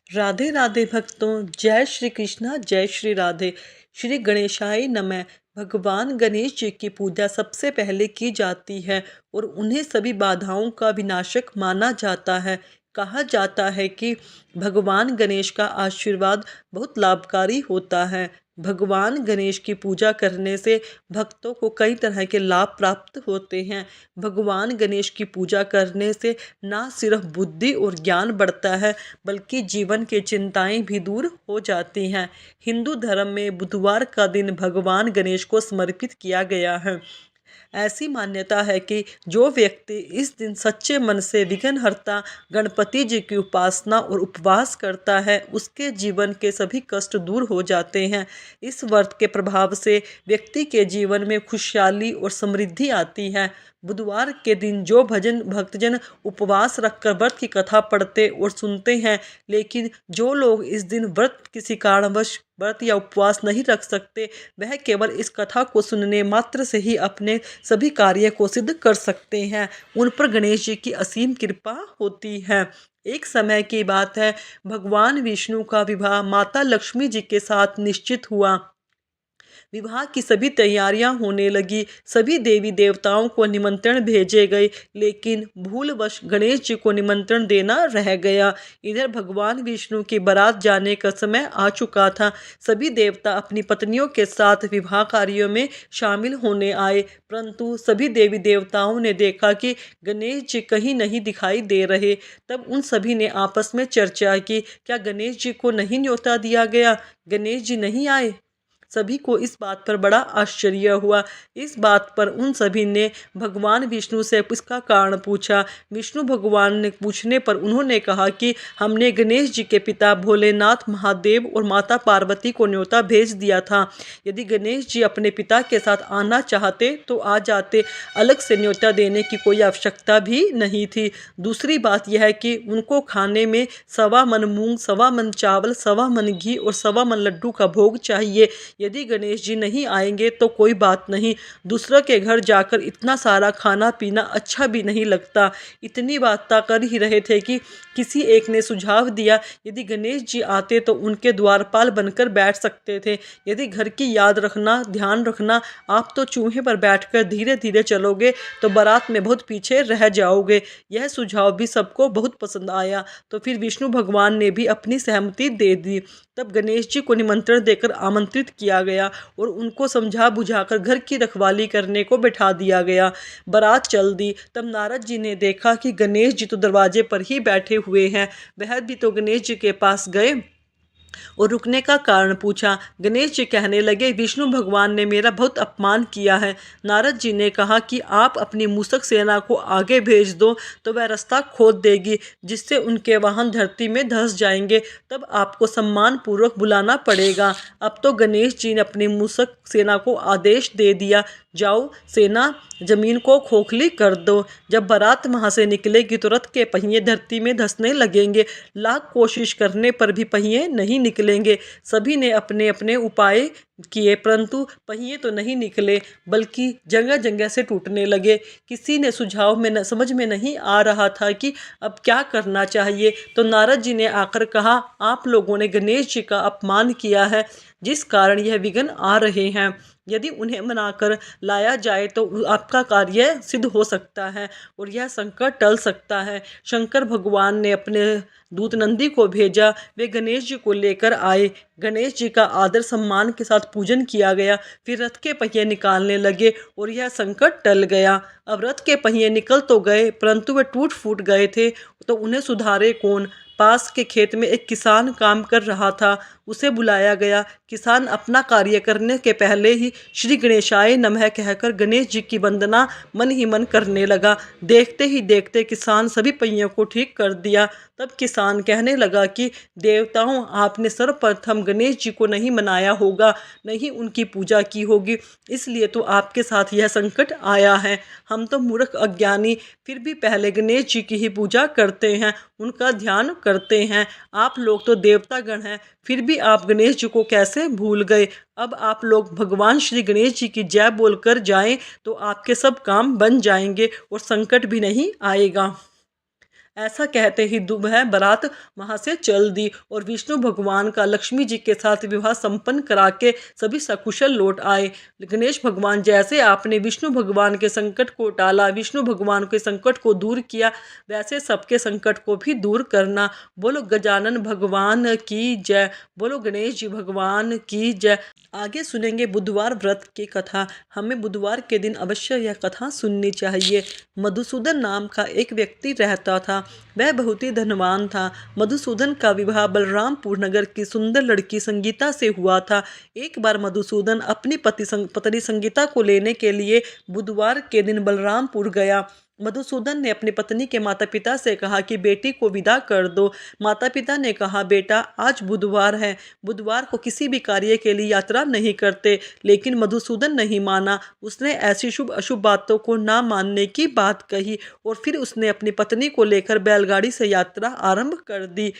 राधे राधे भक्तों, जय श्री कृष्णा, जय श्री राधे। श्री गणेशाय नमः। भगवान गणेश जी की पूजा सबसे पहले की जाती है और उन्हें सभी बाधाओं का विनाशक माना जाता है। कहा जाता है कि भगवान गणेश का आशीर्वाद बहुत लाभकारी होता है। भगवान गणेश की पूजा करने से भक्तों को कई तरह के लाभ प्राप्त होते हैं। भगवान गणेश की पूजा करने से ना सिर्फ बुद्धि और ज्ञान बढ़ता है, बल्कि जीवन की चिंताएं भी दूर हो जाती हैं। हिंदू धर्म में बुधवार का दिन भगवान गणेश को समर्पित किया गया है। ऐसी मान्यता है कि जो व्यक्ति इस दिन सच्चे मन से विघ्नहर्ता गणपति जी की उपासना और उपवास करता है, उसके जीवन के सभी कष्ट दूर हो जाते हैं। इस व्रत के प्रभाव से व्यक्ति के जीवन में खुशहाली और समृद्धि आती है। बुधवार के दिन जो भक्तजन उपवास रखकर व्रत की कथा पढ़ते और सुनते हैं, लेकिन जो लोग इस दिन व्रत किसी कारणवश व्रत या उपवास नहीं रख सकते, वह केवल इस कथा को सुनने मात्र से ही अपने सभी कार्य को सिद्ध कर सकते हैं। उन पर गणेश जी की असीम कृपा होती है। एक समय की बात है, भगवान विष्णु का विवाह माता लक्ष्मी जी के साथ निश्चित हुआ। विवाह की सभी तैयारियां होने लगी, सभी देवी देवताओं को निमंत्रण भेजे गए, लेकिन भूलवश गणेश जी को निमंत्रण देना रह गया। इधर भगवान विष्णु की बारात जाने का समय आ चुका था। सभी देवता अपनी पत्नियों के साथ विवाह कार्यों में शामिल होने आए, परंतु सभी देवी देवताओं ने देखा कि गणेश जी कहीं नहीं दिखाई दे रहे। तब उन सभी ने आपस में चर्चा की, क्या गणेश जी को नहीं न्योता दिया गया? गणेश जी नहीं आए? सभी को इस बात पर बड़ा आश्चर्य हुआ। इस बात पर उन सभी ने भगवान विष्णु से इसका कारण पूछा। विष्णु भगवान ने पूछने पर उन्होंने कहा कि हमने गणेश जी के पिता भोलेनाथ महादेव और माता पार्वती को न्योता भेज दिया था। यदि गणेश जी अपने पिता के साथ आना चाहते तो आ जाते, अलग से न्योता देने की कोई आवश्यकता भी नहीं थी। दूसरी बात यह है कि उनको खाने में 1.25 मन मूंग, 1.25 मन चावल, 1.25 मन घी और 1.25 मन लड्डू का भोग चाहिए। यदि गणेश जी नहीं आएंगे तो कोई बात नहीं, दूसरों के घर जाकर इतना सारा खाना पीना अच्छा भी नहीं लगता। इतनी बातें कर ही रहे थे कि किसी एक ने सुझाव दिया, यदि गणेश जी आते तो उनके द्वारपाल बनकर बैठ सकते थे। यदि घर की याद रखना, ध्यान रखना, आप तो चूहे पर बैठकर धीरे धीरे चलोगे तो बारात में बहुत पीछे रह जाओगे। यह सुझाव भी सबको बहुत पसंद आया, तो फिर विष्णु भगवान ने भी अपनी सहमति दे दी। तब गणेश जी को निमंत्रण देकर आमंत्रित किया गया और उनको समझा बुझाकर घर की रखवाली करने को बैठा दिया गया। बारात चल दी। तब नारद जी ने देखा कि गणेश जी तो दरवाजे पर ही बैठे हुए हैं। वह भी तो गणेश जी के पास गए और रुकने का कारण पूछा। गणेश जी कहने लगे, विष्णु भगवान ने मेरा बहुत अपमान किया है। नारद जी ने कहा कि आप अपनी मूषक सेना को आगे भेज दो तो वह रास्ता खोद देगी, जिससे उनके वाहन धरती में धंस जाएंगे। तब आपको सम्मान पूर्वक बुलाना पड़ेगा। अब तो गणेश जी ने अपनी मूषक सेना को आदेश दे दिया, जाओ सेना जमीन को खोखली कर दो। जब बारात वहां से निकलेगी तो रथ के पहिए धरती में धंसने लगेंगे। लाख कोशिश करने पर भी पहिए नहीं निकलेंगे। सभी ने अपने अपने उपाय किए, परंतु पहिए तो नहीं निकले, बल्कि जगह जगह से टूटने लगे। किसी ने सुझाव में समझ में नहीं आ रहा था कि अब क्या करना चाहिए, तो नारद जी ने आकर कहा, आप लोगों ने गणेश जी का अपमान किया है, जिस कारण यह विघ्न आ रहे हैं। यदि उन्हें मनाकर लाया जाए तो आपका कार्य सिद्ध हो सकता है और यह संकट टल सकता है। शंकर भगवान ने अपने दूत नंदी को भेजा। वे गणेश जी को लेकर आए। गणेश जी का आदर सम्मान के साथ पूजन किया गया। फिर रथ के पहिए निकालने लगे और यह संकट टल गया। अब रथ के पहिए निकल तो गए, परंतु वे टूट फूट गए थे, तो उन्हें सुधारे कौन? पास के खेत में एक किसान काम कर रहा था। उसे बुलाया गया। किसान अपना कार्य करने के पहले ही श्री गणेशाय नमः कहकर गणेश जी की वंदना मन ही मन करने लगा। देखते ही देखते किसान सभी पहियों को ठीक कर दिया। तब किसान कहने लगा कि देवताओं, आपने सर्वप्रथम गणेश जी को नहीं मनाया होगा, नहीं उनकी पूजा की होगी, इसलिए तो आपके साथ यह संकट आया है। हम तो मूर्ख अज्ञानी फिर भी पहले गणेश जी की ही पूजा करते हैं, उनका ध्यान करते हैं। आप लोग तो देवतागण हैं, फिर भी आप गणेश जी को कैसे भूल गए? अब आप लोग भगवान श्री गणेश जी की जय बोलकर जाएं तो आपके सब काम बन जाएंगे और संकट भी नहीं आएगा। ऐसा कहते ही वह बारात वहाँ से चल दी और विष्णु भगवान का लक्ष्मी जी के साथ विवाह संपन्न करा के सभी सकुशल लौट आए। गणेश भगवान जैसे आपने विष्णु भगवान के संकट को टाला, विष्णु भगवान के संकट को दूर किया, वैसे सबके संकट को भी दूर करना। बोलो गजानन भगवान की जय, बोलो गणेश जी भगवान की जय। आगे सुनेंगे बुधवार व्रत की कथा। हमें बुधवार के दिन अवश्य यह कथा सुननी चाहिए। मधुसूदन नाम का एक व्यक्ति रहता था। वह बहुत ही धनवान था। मधुसूदन का विवाह बलरामपुर नगर की सुंदर लड़की संगीता से हुआ था। एक बार मधुसूदन अपनी पत्नी संगीता को लेने के लिए बुधवार के दिन बलरामपुर गया। मधुसूदन ने अपनी पत्नी के माता पिता से कहा कि बेटी को विदा कर दो। माता पिता ने कहा, बेटा आज बुधवार है, बुधवार को किसी भी कार्य के लिए यात्रा नहीं करते। लेकिन मधुसूदन नहीं माना। उसने ऐसी शुभ अशुभ बातों को ना मानने की बात कही और फिर उसने अपनी पत्नी को लेकर बैलगाड़ी से यात्रा आरंभ कर दी।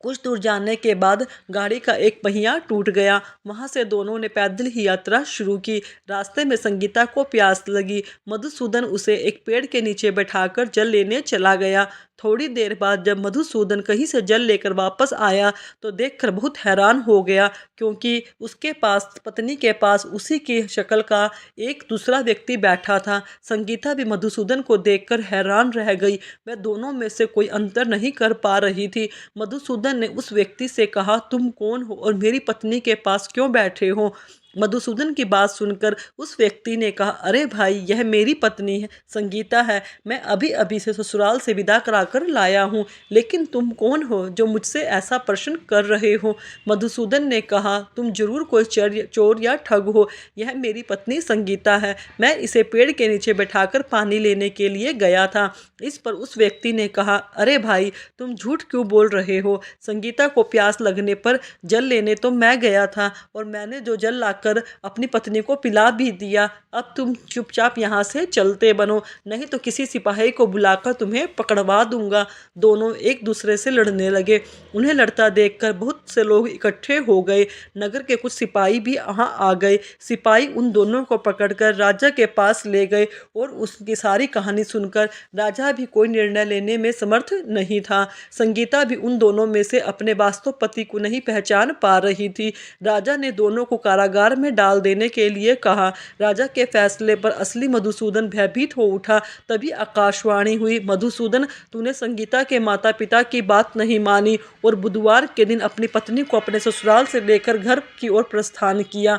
कुछ दूर जाने के बाद गाड़ी का एक पहिया टूट गया। वहां से दोनों ने पैदल ही यात्रा शुरू की। रास्ते में संगीता को प्यास लगी। मधुसूदन उसे एक पेड़ के नीचे बैठाकर जल लेने चला गया। थोड़ी देर बाद जब मधुसूदन कहीं से जल लेकर वापस आया तो देखकर बहुत हैरान हो गया, क्योंकि उसके पास पत्नी के पास उसी की शक्ल का एक दूसरा व्यक्ति बैठा था। संगीता भी मधुसूदन को देखकर हैरान रह गई। वह दोनों में से कोई अंतर नहीं कर पा रही थी। मधुसूदन ने उस व्यक्ति से कहा, तुम कौन हो और मेरी पत्नी के पास क्यों बैठे हो? मधुसूदन की बात सुनकर उस व्यक्ति ने कहा, अरे भाई, यह मेरी पत्नी है, संगीता है। मैं अभी अभी से ससुराल से विदा कराकर लाया हूँ। लेकिन तुम कौन हो जो मुझसे ऐसा प्रश्न कर रहे हो? मधुसूदन ने कहा, तुम जरूर कोई चोर या ठग हो। यह मेरी पत्नी संगीता है। मैं इसे पेड़ के नीचे बैठाकर पानी लेने के लिए गया था। इस पर उस व्यक्ति ने कहा, अरे भाई, तुम झूठ क्यों बोल रहे हो? संगीता को प्यास लगने पर जल लेने तो मैं गया था और मैंने जो जल लाकर अपनी पत्नी को पिला भी दिया। अब तुम चुपचाप यहाँ से चलते बनो, नहीं तो किसी सिपाही को बुलाकर तुम्हें पकड़वा दूंगा। दोनों एक दूसरे से लड़ने लगे। उन्हें लड़ता देखकर बहुत से लोग इकट्ठे हो गए। नगर के कुछ सिपाही भी वहाँ आ गए। सिपाही उन दोनों को पकड़कर राजा के पास ले गए और उसकी सारी कहानी सुनकर राजा भी कोई निर्णय लेने में समर्थ नहीं था। संगीता भी उन दोनों में से अपने वास्तव पति को नहीं पहचान पा रही थी। राजा ने दोनों को कारागार में डाल देने के लिए कहा। राजा के फैसले पर असली मधुसूदन भयभीत हो उठा। तभी आकाशवाणी हुई, मधुसूदन, तूने संगीता के माता पिता की बात नहीं मानी और बुधवार के दिन अपनी पत्नी को अपने ससुराल से लेकर घर की ओर प्रस्थान किया।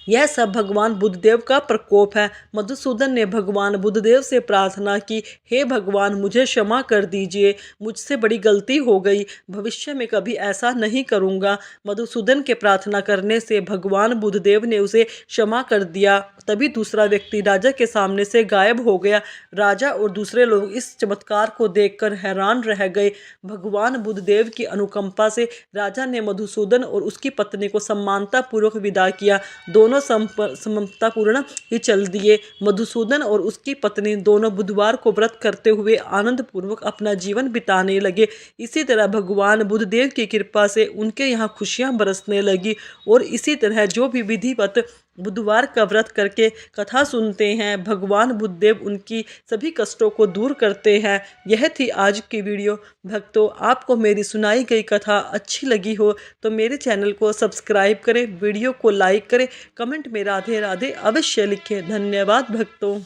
यह सब भगवान बुद्धदेव का प्रकोप है। मधुसूदन ने भगवान बुद्धदेव से प्रार्थना की, हे भगवान, मुझे क्षमा कर दीजिए, मुझसे बड़ी गलती हो गई, भविष्य में कभी ऐसा नहीं करूँगा। मधुसूदन के प्रार्थना करने से भगवान बुद्धदेव ने उसे क्षमा कर दिया। तभी दूसरा व्यक्ति राजा के सामने से गायब हो गया। राजा और दूसरे लोग इस चमत्कार को देखकर हैरान रह गए। भगवान बुद्धदेव की अनुकंपा से राजा ने मधुसूदन और उसकी पत्नी को सम्मानतापूर्वक विदा किया। दोनों समतापूर्ण ही चल दिए। मधुसूदन और उसकी पत्नी दोनों बुधवार को व्रत करते हुए आनंद पूर्वक अपना जीवन बिताने लगे। इसी तरह भगवान बुद्धदेव की कृपा से उनके यहाँ खुशियाँ बरसने लगी और इसी तरह जो भी विधिवत बुधवार का व्रत करके कथा सुनते हैं, भगवान बुद्धदेव उनकी सभी कष्टों को दूर करते हैं। यह थी आज की वीडियो। भक्तों, आपको मेरी सुनाई गई कथा अच्छी लगी हो तो मेरे चैनल को सब्सक्राइब करें, वीडियो को लाइक करें, कमेंट में राधे राधे अवश्य लिखें। धन्यवाद भक्तों।